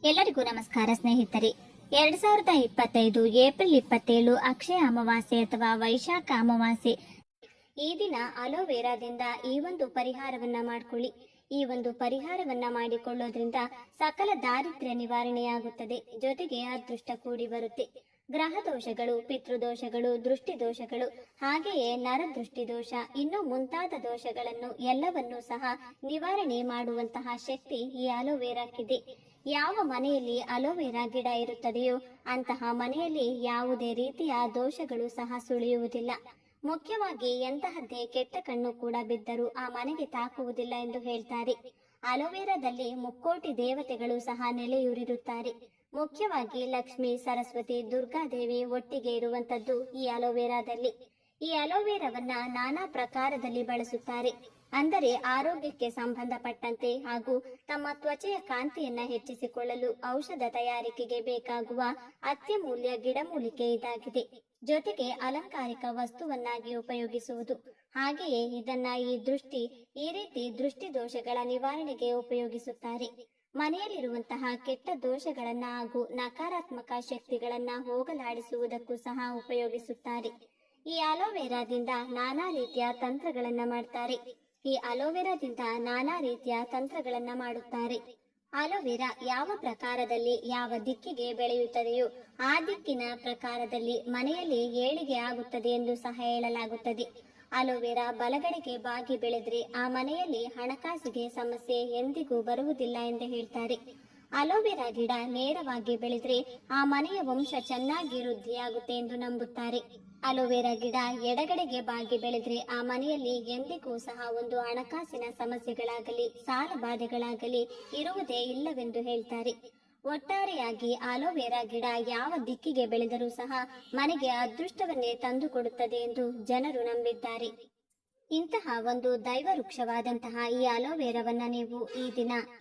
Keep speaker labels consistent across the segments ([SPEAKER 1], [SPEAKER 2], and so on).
[SPEAKER 1] ಎಲ್ಲರಿಗೂ ನಮಸ್ಕಾರ ಸ್ನೇಹಿತರೆ. 2025 ಏಪ್ರಿಲ್ 27 ಅಕ್ಷಯ ಅಮಾವಾಸ್ಯೆ ಅಥವಾ ವೈಶಾಖ ಅಮಾವಾಸ್ಯೆ. ಈ ದಿನ ಅಲೋವೆರಾದಿಂದ ಈ ಒಂದು ಪರಿಹಾರವನ್ನ ಮಾಡಿಕೊಳ್ಳಿ. ಈ ಒಂದು ಪರಿಹಾರವನ್ನ ಮಾಡಿಕೊಳ್ಳೋದ್ರಿಂದ ಸಕಲ ದಾರಿದ್ರ್ಯ ನಿವಾರಣೆಯಾಗುತ್ತದೆ, ಜೊತೆಗೆ ಅದೃಷ್ಟ ಕೂಡಿ ಬರುತ್ತೆ. ಗ್ರಹ ದೋಷಗಳು, ಪಿತೃದೋಷಗಳು, ದೃಷ್ಟಿ ದೋಷಗಳು, ಹಾಗೆಯೇ ನರದೃಷ್ಟಿ ದೋಷ, ಇನ್ನು ಮುಂತಾದ ದೋಷಗಳನ್ನು ಎಲ್ಲವನ್ನೂ ಸಹ ನಿವಾರಣೆ ಮಾಡುವಂತಹ ಶಕ್ತಿ ಈ ಅಲೋವೆರಾಕ್ಕಿದೆ. ಯಾವ ಮನೆಯಲ್ಲಿ ಅಲೋವೆರಾ ಗಿಡ ಇರುತ್ತದೆಯೋ ಅಂತಹ ಮನೆಯಲ್ಲಿ ಯಾವುದೇ ರೀತಿಯ ದೋಷಗಳು ಸಹ ಸುಳಿಯುವುದಿಲ್ಲ. ಮುಖ್ಯವಾಗಿ ಎಂತಹದ್ದೇ ಕೆಟ್ಟ ಕಣ್ಣು ಕೂಡ ಬಿದ್ದರೂ ಆ ಮನೆಗೆ ತಾಕುವುದಿಲ್ಲ ಎಂದು ಹೇಳ್ತಾರೆ. ಅಲೋವೆರಾದಲ್ಲಿ ಮುಕ್ಕೋಟಿ ದೇವತೆಗಳು ಸಹ ನೆಲೆಯೂರಿರುತ್ತಾರೆ. ಮುಖ್ಯವಾಗಿ ಲಕ್ಷ್ಮಿ, ಸರಸ್ವತಿ, ದುರ್ಗಾದೇವಿ ಒಟ್ಟಿಗೆ ಇರುವಂತದ್ದು ಈ ಅಲೋವೆರಾದಲ್ಲಿ. ಈ ಅಲೋವೆರಾವನ್ನ ನಾನಾ ಪ್ರಕಾರದಲ್ಲಿ ಬಳಸುತ್ತಾರೆ. ಅಂದರೆ ಆರೋಗ್ಯಕ್ಕೆ ಸಂಬಂಧಪಟ್ಟಂತೆ ಹಾಗೂ ತಮ್ಮ ತ್ವಚೆಯ ಕಾಂತಿಯನ್ನ ಹೆಚ್ಚಿಸಿಕೊಳ್ಳಲು ಔಷಧ ತಯಾರಿಕೆಗೆ ಬೇಕಾಗುವ ಅತ್ಯಮೂಲ್ಯ ಗಿಡಮೂಲಿಕೆ ಇದಾಗಿದೆ. ಜೊತೆಗೆ ಅಲಂಕಾರಿಕ ವಸ್ತುವನ್ನಾಗಿ ಉಪಯೋಗಿಸುವುದು. ಹಾಗೆಯೇ ಇದನ್ನ ಈ ರೀತಿ ದೃಷ್ಟಿ ದೋಷಗಳ ನಿವಾರಣೆಗೆ ಉಪಯೋಗಿಸುತ್ತಾರೆ. ಮನೆಯಲ್ಲಿರುವಂತಹ ಕೆಟ್ಟ ದೋಷಗಳನ್ನ ಹಾಗೂ ನಕಾರಾತ್ಮಕ ಶಕ್ತಿಗಳನ್ನ ಹೋಗಲಾಡಿಸುವುದಕ್ಕೂ ಸಹ ಉಪಯೋಗಿಸುತ್ತಾರೆ. ಈ ಅಲೋವೆರಾದಿಂದ ನಾನಾ ರೀತಿಯ ತಂತ್ರಗಳನ್ನ ಮಾಡ್ತಾರೆ. ಮಾಡುತ್ತಾರೆ. ಅಲೋವೆರಾ ಯಾವ ಪ್ರಕಾರದಲ್ಲಿ ಯಾವ ದಿಕ್ಕಿಗೆ ಬೆಳೆಯುತ್ತದೆಯೋ ಆ ದಿಕ್ಕಿನ ಪ್ರಕಾರದಲ್ಲಿ ಮನೆಯಲ್ಲಿ ಏಳಿಗೆ ಆಗುತ್ತದೆ ಎಂದು ಸಹ ಹೇಳಲಾಗುತ್ತದೆ. ಅಲೋವೆರಾ ಬಲಗಡೆಗೆ ಬಾಗಿ ಬೆಳೆದ್ರೆ ಆ ಮನೆಯಲ್ಲಿ ಹಣಕಾಸಿಗೆ ಸಮಸ್ಯೆ ಎಂದಿಗೂ ಬರುವುದಿಲ್ಲ ಎಂದು ಹೇಳ್ತಾರೆ. ಅಲೋವೆರಾ ಗಿಡ ನೇರವಾಗಿ ಬೆಳೆದ್ರೆ ಆ ಮನೆಯ ವಂಶ ಚೆನ್ನಾಗಿ ವೃದ್ಧಿಯಾಗುತ್ತೆ ಎಂದು ನಂಬುತ್ತಾರೆ. ಅಲೋವೆರಾ ಗಿಡ ಎಡಗಡೆಗೆ ಬಾಗಿ ಬೆಳೆದ್ರೆ ಆ ಮನೆಯಲ್ಲಿ ಎಂದಿಗೂ ಸಹ ಒಂದು ಹಣಕಾಸಿನ ಸಮಸ್ಯೆಗಳಾಗಲಿ ಸಾಲ ಬಾಧೆಗಳಾಗಲಿ ಇರುವುದೇ ಇಲ್ಲವೆಂದು ಹೇಳ್ತಾರೆ. ಒಟ್ಟಾರೆಯಾಗಿ ಅಲೋವೆರಾ ಗಿಡ ಯಾವ ದಿಕ್ಕಿಗೆ ಬೆಳೆದರೂ ಸಹ ಮನೆಗೆ ಅದೃಷ್ಟವನ್ನೇ ತಂದುಕೊಡುತ್ತದೆ ಎಂದು ಜನರು ನಂಬಿದ್ದಾರೆ. ಇಂತಹ ಒಂದು ದೈವ ವೃಕ್ಷವಾದಂತಹ ಈ ಅಲೋವೆರಾವನ್ನ ನೀವು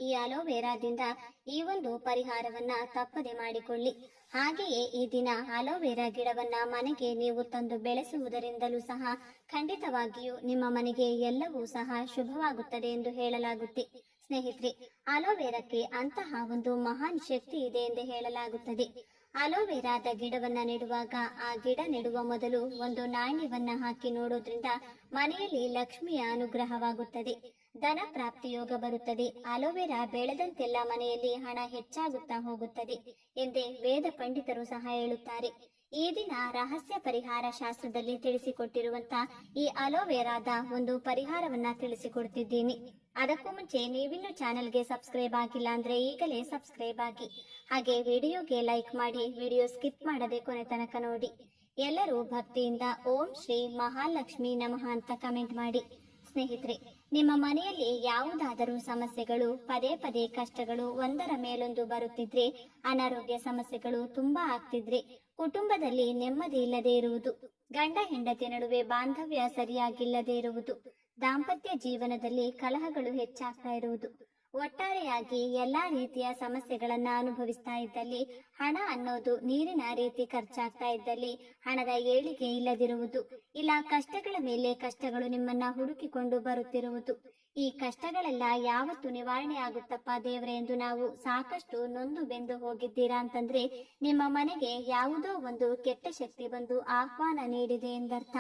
[SPEAKER 1] ಈ ಅಲೋವೆರಾದಿಂದ ಈ ಒಂದು ಪರಿಹಾರವನ್ನ ತಪ್ಪದೆ ಮಾಡಿಕೊಳ್ಳಿ. ಹಾಗೆಯೇ ಈ ದಿನ ಅಲೋವೆರಾ ಗಿಡವನ್ನ ಮನೆಗೆ ನೀವು ತಂದು ಬೆಳೆಸುವುದರಿಂದಲೂ ಸಹ ಖಂಡಿತವಾಗಿಯೂ ನಿಮ್ಮ ಮನೆಗೆ ಎಲ್ಲವೂ ಸಹ ಶುಭವಾಗುತ್ತದೆ ಎಂದು ಹೇಳಲಾಗುತ್ತೆ. ಸ್ನೇಹಿತರೆ, ಅಲೋವೆರಾಕ್ಕೆ ಅಂತಹ ಒಂದು ಮಹಾನ್ ಶಕ್ತಿ ಇದೆ ಎಂದು ಹೇಳಲಾಗುತ್ತದೆ. ಅಲೋವೆರಾದ ಗಿಡವನ್ನ ನೆಡುವಾಗ ಆ ಗಿಡ ನೆಡುವ ಮೊದಲು ಒಂದು ನಾಣ್ಯವನ್ನ ಹಾಕಿ ನೋಡೋದ್ರಿಂದ ಮನೆಯಲ್ಲಿ ಲಕ್ಷ್ಮಿಯ ಅನುಗ್ರಹವಾಗುತ್ತದೆ, ಧನ ಪ್ರಾಪ್ತಿ ಯೋಗ ಬರುತ್ತದೆ. ಅಲೋವೆರಾ ಬೆಳೆದಂತೆಲ್ಲ ಮನೆಯಲ್ಲಿ ಹಣ ಹೆಚ್ಚಾಗುತ್ತಾ ಹೋಗುತ್ತದೆ ಎಂದೇ ವೇದ ಪಂಡಿತರು ಸಹ ಹೇಳುತ್ತಾರೆ. ಈ ದಿನ ರಹಸ್ಯ ಪರಿಹಾರ ಶಾಸ್ತ್ರದಲ್ಲಿ ತಿಳಿಸಿಕೊಟ್ಟಿರುವಂತ ಈ ಅಲೋವೆರಾದ ಒಂದು ಪರಿಹಾರವನ್ನ ತಿಳಿಸಿಕೊಡ್ತಿದ್ದೀನಿ. ಅದಕ್ಕೂ ಮುಂಚೆ ನೀವಿನ್ನು ಚಾನೆಲ್ಗೆ ಸಬ್ಸ್ಕ್ರೈಬ್ ಆಗಿಲ್ಲ ಅಂದ್ರೆ ಈಗಲೇ ಸಬ್ಸ್ಕ್ರೈಬ್ ಆಗಿ, ಹಾಗೆ ವಿಡಿಯೋಗೆ ಲೈಕ್ ಮಾಡಿ, ವಿಡಿಯೋ ಸ್ಕಿಪ್ ಮಾಡದೆ ಕೊನೆ ತನಕ ನೋಡಿ. ಎಲ್ಲರೂ ಭಕ್ತಿಯಿಂದ ಓಂ ಶ್ರೀ ಮಹಾಲಕ್ಷ್ಮಿ ನಮಃ ಅಂತ ಕಮೆಂಟ್ ಮಾಡಿ. ಸ್ನೇಹಿತರೆ, ನಿಮ್ಮ ಮನೆಯಲ್ಲಿ ಯಾವುದಾದರೂ ಸಮಸ್ಯೆಗಳು, ಪದೇ ಪದೇ ಕಷ್ಟಗಳು ಒಂದರ ಮೇಲೊಂದು ಬರುತ್ತಿದ್ರೆ, ಅನಾರೋಗ್ಯ ಸಮಸ್ಯೆಗಳು ತುಂಬಾ ಆಗ್ತಿದ್ರೆ, ಕುಟುಂಬದಲ್ಲಿ ನೆಮ್ಮದಿ ಇಲ್ಲದೆ ಇರುವುದು, ಗಂಡ ಹೆಂಡತಿ ನಡುವೆ ಬಾಂಧವ್ಯ ಸರಿಯಾಗಿಲ್ಲದೆ ಇರುವುದು, ದಾಂಪತ್ಯ ಜೀವನದಲ್ಲಿ ಕಲಹಗಳು ಹೆಚ್ಚಾಗ್ತಾ ಇರುವುದು, ಒಟ್ಟಾರೆಯಾಗಿ ಎಲ್ಲಾ ರೀತಿಯ ಸಮಸ್ಯೆಗಳನ್ನ ಅನುಭವಿಸ್ತಾ ಇದ್ದಲ್ಲಿ, ಹಣ ಅನ್ನೋದು ನೀರಿನ ರೀತಿ ಖರ್ಚಾಗ್ತಾ ಇದ್ದಲ್ಲಿ, ಹಣದ ಏಳಿಗೆ ಇಲ್ಲದಿರುವುದು, ಇಲ್ಲ ಕಷ್ಟಗಳ ಮೇಲೆ ಕಷ್ಟಗಳು ನಿಮ್ಮನ್ನ ಹುಡುಕಿಕೊಂಡು ಬರುತ್ತಿರುವುದು, ಈ ಕಷ್ಟಗಳೆಲ್ಲ ಯಾವತ್ತು ನಿವಾರಣೆ ಆಗುತ್ತಪ್ಪ ದೇವ್ರೆ ಎಂದು ನಾವು ಸಾಕಷ್ಟು ನೊಂದು ಬೆಂದು ಹೋಗಿದ್ದೀರಾ ಅಂತಂದ್ರೆ ನಿಮ್ಮ ಮನೆಗೆ ಯಾವುದೋ ಒಂದು ಕೆಟ್ಟ ಶಕ್ತಿ ಬಂದು ಆಹ್ವಾನ ನೀಡಿದೆ ಎಂದರ್ಥ.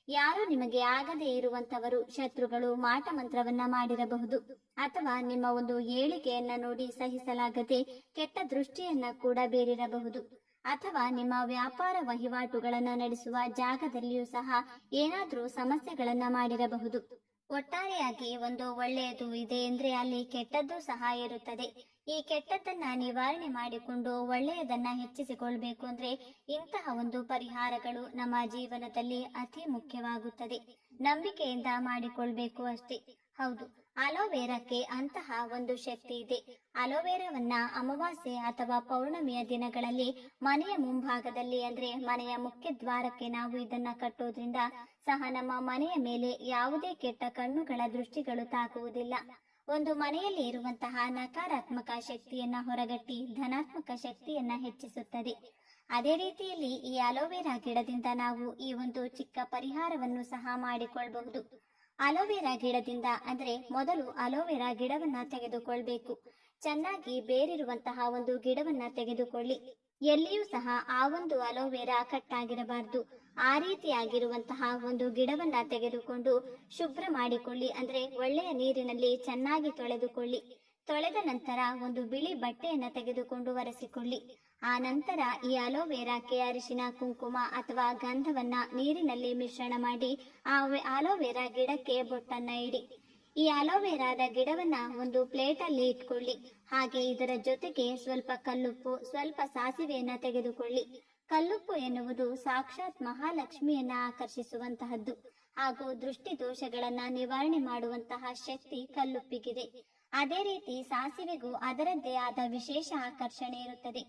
[SPEAKER 1] ಯಾರು ನಿಮಗೆ ಆಗದೇ ಇರುವಂತವರು, ಶತ್ರುಗಳು ಮಾಟ ಮಂತ್ರವನ್ನ ಮಾಡಿರಬಹುದು, ಅಥವಾ ನಿಮ್ಮ ಒಂದು ಏಳಿಗೆಯನ್ನ ನೋಡಿ ಸಹಿಸಲಾಗದೆ ಕೆಟ್ಟ ದೃಷ್ಟಿಯನ್ನ ಕೂಡ ಬೀರಿರಬಹುದು, ಅಥವಾ ನಿಮ್ಮ ವ್ಯಾಪಾರ ವಹಿವಾಟುಗಳನ್ನ ನಡೆಸುವ ಜಾಗದಲ್ಲಿಯೂ ಸಹ ಏನಾದ್ರೂ ಸಮಸ್ಯೆಗಳನ್ನ ಮಾಡಿರಬಹುದು. ಒಟ್ಟಾರೆಯಾಗಿ ಒಂದು ಒಳ್ಳೆಯದು ಇದೆ ಅಂದ್ರೆ ಅಲ್ಲಿ ಕೆಟ್ಟದ್ದು ಸಹ ಇರುತ್ತದೆ. ಈ ಕೆಟ್ಟದ್ದನ್ನ ನಿವಾರಣೆ ಮಾಡಿಕೊಂಡು ಒಳ್ಳೆಯದನ್ನ ಹೆಚ್ಚಿಸಿಕೊಳ್ಬೇಕು ಅಂದ್ರೆ ಇಂತಹ ಒಂದು ಪರಿಹಾರಗಳು ನಮ್ಮ ಜೀವನದಲ್ಲಿ ಅತಿ ಮುಖ್ಯವಾಗುತ್ತದೆ. ನಂಬಿಕೆಯಿಂದ ಮಾಡಿಕೊಳ್ಬೇಕು ಅಷ್ಟೇ. ಹೌದು, ಅಲೋವೆರಾಕ್ಕೆ ಅಂತಹ ಒಂದು ಶಕ್ತಿ ಇದೆ. ಅಲೋವೆರಾವನ್ನ ಅಮಾವಾಸ್ಯೆ ಅಥವಾ ಪೌರ್ಣಮಿಯ ದಿನಗಳಲ್ಲಿ ಮನೆಯ ಮುಂಭಾಗದಲ್ಲಿ ಅಂದ್ರೆ ಮನೆಯ ಮುಖ್ಯ ದ್ವಾರಕ್ಕೆ ನಾವು ಇದನ್ನ ಕಟ್ಟೋದ್ರಿಂದ ಸಹ ನಮ್ಮ ಮನೆಯ ಮೇಲೆ ಯಾವುದೇ ಕೆಟ್ಟ ಕಣ್ಣುಗಳ ದೃಷ್ಟಿಗಳು ತಾಕುವುದಿಲ್ಲ. ಒಂದು ಮನೆಯಲ್ಲಿ ಇರುವಂತಹ ನಕಾರಾತ್ಮಕ ಶಕ್ತಿಯನ್ನ ಹೊರಗಟ್ಟಿ ಧನಾತ್ಮಕ ಶಕ್ತಿಯನ್ನ ಹೆಚ್ಚಿಸುತ್ತದೆ. ಅದೇ ರೀತಿಯಲ್ಲಿ ಈ ಅಲೋವೆರಾ ಗಿಡದಿಂದ ನಾವು ಈ ಒಂದು ಚಿಕ್ಕ ಪರಿಹಾರವನ್ನು ಸಹ ಮಾಡಿಕೊಳ್ಳಬಹುದು. ಅಲೋವೆರಾ ಗಿಡದಿಂದ ಅಂದ್ರೆ ಮೊದಲು ಅಲೋವೆರಾ ಗಿಡವನ್ನ ತೆಗೆದುಕೊಳ್ಬೇಕು. ಚೆನ್ನಾಗಿ ಬೇರಿರುವಂತಹ ಒಂದು ಗಿಡವನ್ನ ತೆಗೆದುಕೊಳ್ಳಿ. ಎಲ್ಲಿಯೂ ಸಹ ಆ ಒಂದು ಅಲೋವೆರಾ ಕಟ್ಟಾಗಿರಬಾರ್ದು. ಆ ರೀತಿಯಾಗಿರುವಂತಹ ಒಂದು ಗಿಡವನ್ನ ತೆಗೆದುಕೊಂಡು ಶುಭ್ರ ಮಾಡಿಕೊಳ್ಳಿ. ಅಂದ್ರೆ ಒಳ್ಳೆಯ ನೀರಿನಲ್ಲಿ ಚೆನ್ನಾಗಿ ತೊಳೆದುಕೊಳ್ಳಿ. ತೊಳೆದ ನಂತರ ಒಂದು ಬಿಳಿ ಬಟ್ಟೆಯನ್ನ ತೆಗೆದುಕೊಂಡು ಒರೆಸಿಕೊಳ್ಳಿ. ಆ ನಂತರ ಈ ಅಲೋವೆರಾಕ್ಕೆ ಅರಿಶಿನ, ಕುಂಕುಮ ಅಥವಾ ಗಂಧವನ್ನ ನೀರಿನಲ್ಲಿ ಮಿಶ್ರಣ ಮಾಡಿ ಆ ಅಲೋವೆರಾ ಗಿಡಕ್ಕೆ ಬೊಟ್ಟನ್ನ ಇಡಿ. ಈ ಅಲೋವೆರಾದ ಗಿಡವನ್ನ ಒಂದು ಪ್ಲೇಟಲ್ಲಿ ಇಟ್ಕೊಳ್ಳಿ. ಹಾಗೆ ಇದರ ಜೊತೆಗೆ ಸ್ವಲ್ಪ ಕಲ್ಲುಪ್ಪು, ಸ್ವಲ್ಪ ಸಾಸಿವೆಯನ್ನ ತೆಗೆದುಕೊಳ್ಳಿ. ಕಲ್ಲುಪ್ಪು ಎನ್ನುವುದು ಸಾಕ್ಷಾತ್ ಮಹಾಲಕ್ಷ್ಮಿಯನ್ನ ಆಕರ್ಷಿಸುವಂತಹದ್ದು ಹಾಗೂ ದೃಷ್ಟಿ ದೋಷಗಳನ್ನ ನಿವಾರಣೆ ಮಾಡುವಂತಹ ಶಕ್ತಿ ಕಲ್ಲುಪ್ಪಿಗಿದೆ. ಅದೇ ರೀತಿ ಸಾಸಿವೆಗೂ ಅದರದ್ದೇ ಆದ ವಿಶೇಷ ಆಕರ್ಷಣೆ ಇರುತ್ತದೆ.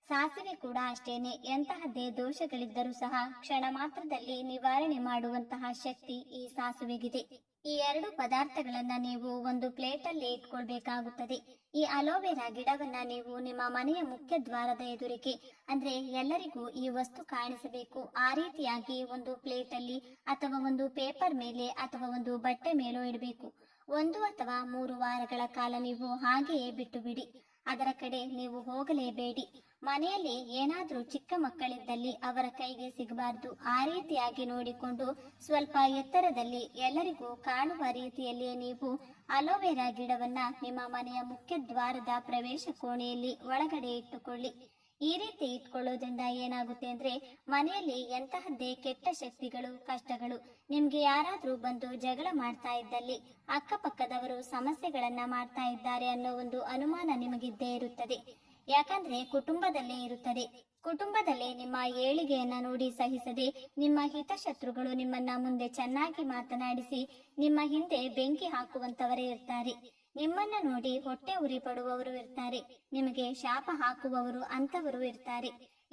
[SPEAKER 1] ಸಾಸಿವೆ ಕೂಡ ಅಷ್ಟೇನೆ, ಎಂತಹದ್ದೇ ದೋಷಗಳಿದ್ದರೂ ಸಹ ಕ್ಷಣ ಮಾತ್ರದಲ್ಲಿ ನಿವಾರಣೆ ಮಾಡುವಂತಹ ಶಕ್ತಿ ಈ ಸಾಸಿವೆಗಿದೆ. ಈ ಎರಡು ಪದಾರ್ಥಗಳನ್ನ ನೀವು ಒಂದು ಪ್ಲೇಟಲ್ಲಿ ಇಟ್ಕೊಳ್ಬೇಕಾಗುತ್ತದೆ. ಈ ಅಲೋವೆರಾ ಗಿಡವನ್ನ ನೀವು ನಿಮ್ಮ ಮನೆಯ ಮುಖ್ಯ ದ್ವಾರದ ಎದುರಿಗೆ, ಅಂದ್ರೆ ಎಲ್ಲರಿಗೂ ಈ ವಸ್ತು ಕಾಣಿಸಬೇಕು ಆ ರೀತಿಯಾಗಿ ಒಂದು ಪ್ಲೇಟಲ್ಲಿ ಅಥವಾ ಒಂದು ಪೇಪರ್ ಮೇಲೆ ಅಥವಾ ಒಂದು ಬಟ್ಟೆ ಮೇಲೋ ಇಡಬೇಕು. 1 ಅಥವಾ 3 ವಾರಗಳ ಕಾಲ ನೀವು ಹಾಗೆಯೇ ಬಿಟ್ಟು ಬಿಡಿ. ಅದರ ಕಡೆ ನೀವು ಹೋಗಲೇಬೇಡಿ. ಮನೆಯಲ್ಲಿ ಏನಾದ್ರೂ ಚಿಕ್ಕ ಮಕ್ಕಳಿದ್ದಲ್ಲಿ ಅವರ ಕೈಗೆ ಸಿಗಬಾರ್ದು. ಆ ರೀತಿಯಾಗಿ ನೋಡಿಕೊಂಡು ಸ್ವಲ್ಪ ಎತ್ತರದಲ್ಲಿ ಎಲ್ಲರಿಗೂ ಕಾಣುವ ರೀತಿಯಲ್ಲಿಯೇ ನೀವು ಅಲೋವೆರಾ ಗಿಡವನ್ನ ನಿಮ್ಮ ಮನೆಯ ಮುಖ್ಯ ದ್ವಾರದ ಪ್ರವೇಶ ಕೋಣೆಯಲ್ಲಿ ಒಳಗಡೆ ಇಟ್ಟುಕೊಳ್ಳಿ. ಈ ರೀತಿ ಇಟ್ಕೊಳ್ಳೋದ್ರಿಂದ ಏನಾಗುತ್ತೆ ಅಂದ್ರೆ ಮನೆಯಲ್ಲಿ ಎಂತಹದ್ದೇ ಕೆಟ್ಟ ಶಕ್ತಿಗಳು, ಕಷ್ಟಗಳು, ನಿಮ್ಗೆ ಯಾರಾದ್ರೂ ಬಂದು ಜಗಳ ಮಾಡ್ತಾ ಇದ್ದಲ್ಲಿ, ಅಕ್ಕಪಕ್ಕದವರು ಸಮಸ್ಯೆಗಳನ್ನ ಮಾಡ್ತಾ ಇದ್ದಾರೆ ಅನ್ನೋ ಒಂದು ಅನುಮಾನ ನಿಮಗಿದ್ದೇ ಇರುತ್ತದೆ. ಯಾಕಂದ್ರೆ ಕುಟುಂಬದಲ್ಲೇ ಇರುತ್ತದೆ. ಕುಟುಂಬದಲ್ಲೇ ನಿಮ್ಮ ಏಳಿಗೆಯನ್ನ ನೋಡಿ ಸಹಿಸದೆ ನಿಮ್ಮ ಹಿತಶತ್ರುಗಳು ನಿಮ್ಮನ್ನ ಮುಂದೆ ಚೆನ್ನಾಗಿ ಮಾತನಾಡಿಸಿ ನಿಮ್ಮ ಹಿಂದೆ ಬೆಂಕಿ ಹಾಕುವಂತವರೇ ಇರ್ತಾರೆ. ನಿಮ್ಮನ್ನ ನೋಡಿ ಹೊಟ್ಟೆ ಉರಿ ಪಡುವವರು ಇರ್ತಾರೆ. ನಿಮಗೆ ಶಾಪ ಹಾಕುವವರು ಅಂತವರು ಇರ್ತಾರೆ.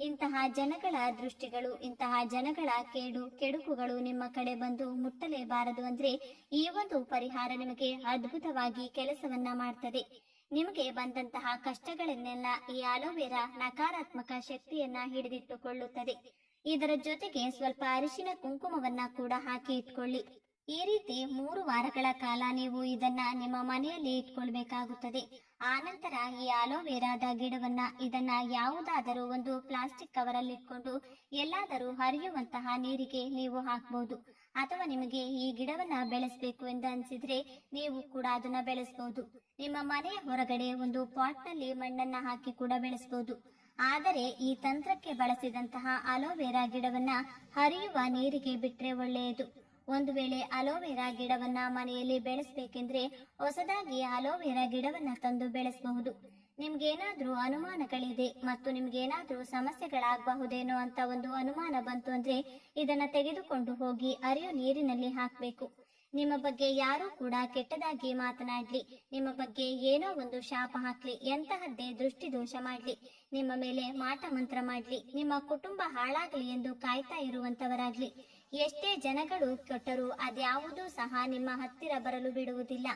[SPEAKER 1] ಇಂತಹ ಜನಗಳ ದೃಷ್ಟಿಗಳು, ಇಂತಹ ಜನಗಳ ಕೆಡುಕುಗಳು ನಿಮ್ಮ ಕಡೆ ಬಂದು ಮುಟ್ಟಲೇಬಾರದು. ಅಂದ್ರೆ ಈ ಒಂದು ಪರಿಹಾರ ನಿಮಗೆ ಅದ್ಭುತವಾಗಿ ಕೆಲಸವನ್ನ ಮಾಡ್ತದೆ. ನಿಮಗೆ ಬಂದಂತಹ ಕಷ್ಟಗಳನ್ನೆಲ್ಲ ಈ ಅಲೋವೆರಾ ನಕಾರಾತ್ಮಕ ಶಕ್ತಿಯನ್ನ ಹಿಡಿದಿಟ್ಟುಕೊಳ್ಳುತ್ತದೆ. ಇದರ ಜೊತೆಗೆ ಸ್ವಲ್ಪ ಅರಿಶಿನ, ಕುಂಕುಮವನ್ನ ಕೂಡ ಹಾಕಿ ಇಟ್ಕೊಳ್ಳಿ. ಈ ರೀತಿ 3 ವಾರಗಳ ಕಾಲ ನೀವು ಇದನ್ನ ನಿಮ್ಮ ಮನೆಯಲ್ಲಿ ಇಟ್ಕೊಳ್ಬೇಕಾಗುತ್ತದೆ. ಆನಂತರ ಈ ಅಲೋವೆರಾದ ಗಿಡವನ್ನ ಇದನ್ನ ಯಾವುದಾದರೂ ಒಂದು ಪ್ಲಾಸ್ಟಿಕ್ ಕವರಲ್ಲಿ ಇಟ್ಕೊಂಡು ಎಲ್ಲಾದರೂ ಹರಿಯುವಂತಹ ನೀರಿಗೆ ನೀವು ಹಾಕಬಹುದು. ಅಥವಾ ನಿಮಗೆ ಈ ಗಿಡವನ್ನ ಬೆಳೆಸಬೇಕು ಎಂದು ಅನಿಸಿದ್ರೆ ನೀವು ಕೂಡ ಅದನ್ನ ಬೆಳೆಸಬಹುದು. ನಿಮ್ಮ ಮನೆಯ ಹೊರಗಡೆ ಒಂದು ಪಾಟ್ ನಲ್ಲಿ ಮಣ್ಣನ್ನ ಹಾಕಿ ಕೂಡ ಬೆಳೆಸಬಹುದು. ಆದರೆ ಈ ತಂತ್ರಕ್ಕೆ ಬಳಸಿದಂತಹ ಅಲೋವೆರಾ ಗಿಡವನ್ನ ಹರಿಯುವ ನೀರಿಗೆ ಬಿಟ್ರೆ ಒಳ್ಳೆಯದು. ಒಂದು ವೇಳೆ ಅಲೋವೆರಾ ಗಿಡವನ್ನ ಮನೆಯಲ್ಲಿ ಬೆಳೆಸಬೇಕೆಂದ್ರೆ ಹೊಸದಾಗಿ ಅಲೋವೆರಾ ಗಿಡವನ್ನ ತಂದು ಬೆಳೆಸಬಹುದು. ನಿಮ್ಗೇನಾದ್ರೂ ಅನುಮಾನಗಳಿದೆ ಮತ್ತು ನಿಮ್ಗೇನಾದ್ರೂ ಸಮಸ್ಯೆಗಳಾಗಬಹುದೇನೋ ಅಂತ ಒಂದು ಅನುಮಾನ ಬಂತು ಅಂದ್ರೆ ಇದನ್ನ ತೆಗೆದುಕೊಂಡು ಹೋಗಿ ಹರಿಯೋ ನೀರಿನಲ್ಲಿ ಹಾಕಬೇಕು. ನಿಮ್ಮ ಬಗ್ಗೆ ಯಾರೂ ಕೂಡ ಕೆಟ್ಟದಾಗಿ ಮಾತನಾಡ್ಲಿ, ನಿಮ್ಮ ಬಗ್ಗೆ ಏನೋ ಒಂದು ಶಾಪ ಹಾಕ್ಲಿ, ಎಂತಹದ್ದೇ ದೃಷ್ಟಿ ದೋಷ ಮಾಡ್ಲಿ, ನಿಮ್ಮ ಮೇಲೆ ಮಾಟ ಮಂತ್ರ ಮಾಡ್ಲಿ, ನಿಮ್ಮ ಕುಟುಂಬ ಹಾಳಾಗ್ಲಿ ಎಂದು ಕಾಯ್ತಾ ಇರುವಂತವರಾಗ್ಲಿ, ಎಷ್ಟೇ ಜನಗಳು ಕೊಟ್ಟರೂ ಅದ್ಯಾವುದೂ ಸಹ ನಿಮ್ಮ ಹತ್ತಿರ ಬರಲು ಬಿಡುವುದಿಲ್ಲ.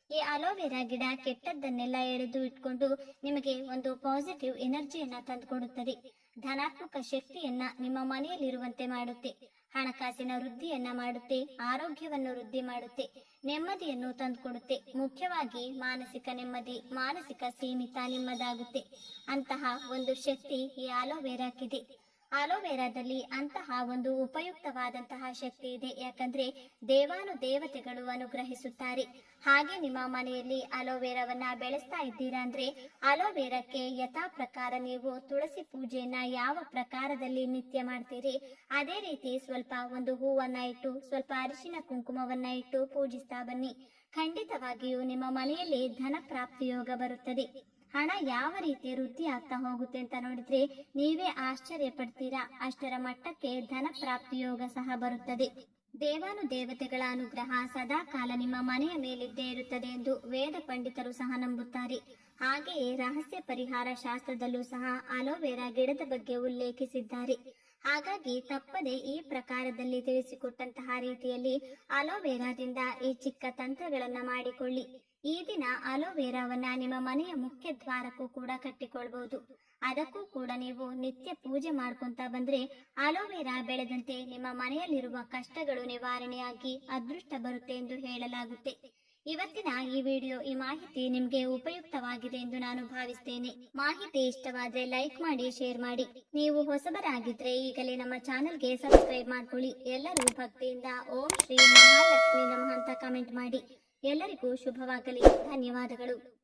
[SPEAKER 1] ಈ ಅಲೋವೆರಾ ಗಿಡ ಕೆಟ್ಟದ್ದನ್ನೆಲ್ಲ ಎಳೆದು ಇಟ್ಕೊಂಡು ನಿಮಗೆ ಒಂದು ಪಾಸಿಟಿವ್ ಎನರ್ಜಿಯನ್ನ ತಂದುಕೊಡುತ್ತದೆ. ಧನಾತ್ಮಕ ಶಕ್ತಿಯನ್ನ ನಿಮ್ಮ ಮನೆಯಲ್ಲಿರುವಂತೆ ಮಾಡುತ್ತೆ. ಹಣಕಾಸಿನ ವೃದ್ಧಿಯನ್ನ ಮಾಡುತ್ತೆ. ಆರೋಗ್ಯವನ್ನು ವೃದ್ಧಿ ಮಾಡುತ್ತೆ. ನೆಮ್ಮದಿಯನ್ನು ತಂದುಕೊಡುತ್ತೆ. ಮುಖ್ಯವಾಗಿ ಮಾನಸಿಕ ನೆಮ್ಮದಿ, ಮಾನಸಿಕ ಸೀಮಿತ ನಿಮ್ಮದಾಗುತ್ತೆ. ಅಂತಹ ಒಂದು ಶಕ್ತಿ ಈ ಅಲೋವೆರಾಕ್ಕಿದೆ. ಅಲೋವೆರಾದಲ್ಲಿ ಅಂತಹ ಒಂದು ಉಪಯುಕ್ತವಾದಂತಹ ಶಕ್ತಿ ಇದೆ. ಯಾಕಂದ್ರೆ ದೇವಾನುದೇವತೆಗಳು ಅನುಗ್ರಹಿಸುತ್ತಾರೆ. ಹಾಗೆ ನಿಮ್ಮ ಮನೆಯಲ್ಲಿ ಅಲೋವೆರಾವನ್ನ ಬೆಳೆಸ್ತಾ ಇದ್ದೀರಾ ಅಂದ್ರೆ ಅಲೋವೆರಾಕ್ಕೆ ಯಥಾ ಪ್ರಕಾರ ನೀವು ತುಳಸಿ ಪೂಜೆಯನ್ನ ಯಾವ ಪ್ರಕಾರದಲ್ಲಿ ನಿತ್ಯ ಮಾಡ್ತೀರಿ ಅದೇ ರೀತಿ ಸ್ವಲ್ಪ ಒಂದು ಹೂವನ್ನ ಇಟ್ಟು ಸ್ವಲ್ಪ ಅರಿಶಿನ ಕುಂಕುಮವನ್ನ ಇಟ್ಟು ಪೂಜಿಸ್ತಾ ಬನ್ನಿ. ಖಂಡಿತವಾಗಿಯೂ ನಿಮ್ಮ ಮನೆಯಲ್ಲಿ ಧನ ಪ್ರಾಪ್ತಿ ಯೋಗ ಬರುತ್ತದೆ. ಹಣ ಯಾವ ರೀತಿ ವೃದ್ಧಿ ಆಗ್ತಾ ಹೋಗುತ್ತೆ ಅಂತ ನೋಡಿದ್ರೆ ನೀವೇ ಆಶ್ಚರ್ಯ ಪಡ್ತೀರಾ. ಅಷ್ಟರ ಮಟ್ಟಕ್ಕೆ ಧನ ಪ್ರಾಪ್ತಿ ಯೋಗ ಸಹ ಬರುತ್ತದೆ. ದೇವಾನುದೇವತೆಗಳ ಅನುಗ್ರಹ ಸದಾ ಕಾಲ ನಿಮ್ಮ ಮನೆಯ ಮೇಲಿದ್ದೇ ಇರುತ್ತದೆ ಎಂದು ವೇದ ಪಂಡಿತರು ಸಹ ನಂಬುತ್ತಾರೆ. ಹಾಗೆಯೇ ರಹಸ್ಯ ಪರಿಹಾರ ಶಾಸ್ತ್ರದಲ್ಲೂ ಸಹ ಅಲೋವೆರಾ ಗಿಡದ ಬಗ್ಗೆ ಉಲ್ಲೇಖಿಸಿದ್ದಾರೆ. ಹಾಗಾಗಿ ತಪ್ಪದೆ ಈ ಪ್ರಕಾರದಲ್ಲಿ ತಿಳಿಸಿಕೊಟ್ಟಂತಹ ರೀತಿಯಲ್ಲಿ ಅಲೋವೆರಾದಿಂದ ಈ ಚಿಕ್ಕ ತಂತ್ರಗಳನ್ನ ಮಾಡಿಕೊಳ್ಳಿ. ಈ ದಿನ ಅಲೋವೆರಾವನ್ನ ನಿಮ್ಮ ಮನೆಯ ಮುಖ್ಯ ದ್ವಾರಕ್ಕೂ ಕೂಡ ಕಟ್ಟಿಕೊಳ್ಬಹುದು. ಅದಕ್ಕೂ ಕೂಡ ನೀವು ನಿತ್ಯ ಪೂಜೆ ಮಾಡ್ಕೊಂತ ಬಂದ್ರೆ ಅಲೋವೆರಾ ಬೆಳೆದಂತೆ ನಿಮ್ಮ ಮನೆಯಲ್ಲಿರುವ ಕಷ್ಟಗಳು ನಿವಾರಣೆಯಾಗಿ ಅದೃಷ್ಟ ಬರುತ್ತೆ ಎಂದು ಹೇಳಲಾಗುತ್ತೆ. ಇವತ್ತಿನ ಈ ಮಾಹಿತಿ ನಿಮ್ಗೆ ಉಪಯುಕ್ತವಾಗಿದೆ ಎಂದು ನಾನು ಭಾವಿಸ್ತೇನೆ. ಮಾಹಿತಿ ಇಷ್ಟವಾದ್ರೆ ಲೈಕ್ ಮಾಡಿ, ಶೇರ್ ಮಾಡಿ. ನೀವು ಹೊಸಬರಾಗಿದ್ರೆ ಈಗಲೇ ನಮ್ಮ ಚಾನೆಲ್ಗೆ ಸಬ್ಸ್ಕ್ರೈಬ್ ಮಾಡ್ಕೊಳ್ಳಿ. ಎಲ್ಲರೂ ಭಕ್ತಿಯಿಂದ ಓಂ ಶ್ರೀ ಮಹಾಲಕ್ಷ್ಮಿ ನಮಃ ಅಂತ ಕಮೆಂಟ್ ಮಾಡಿ. ಎಲ್ಲರಿಗೂ ಶುಭವಾಗಲಿ. ಧನ್ಯವಾದಗಳು.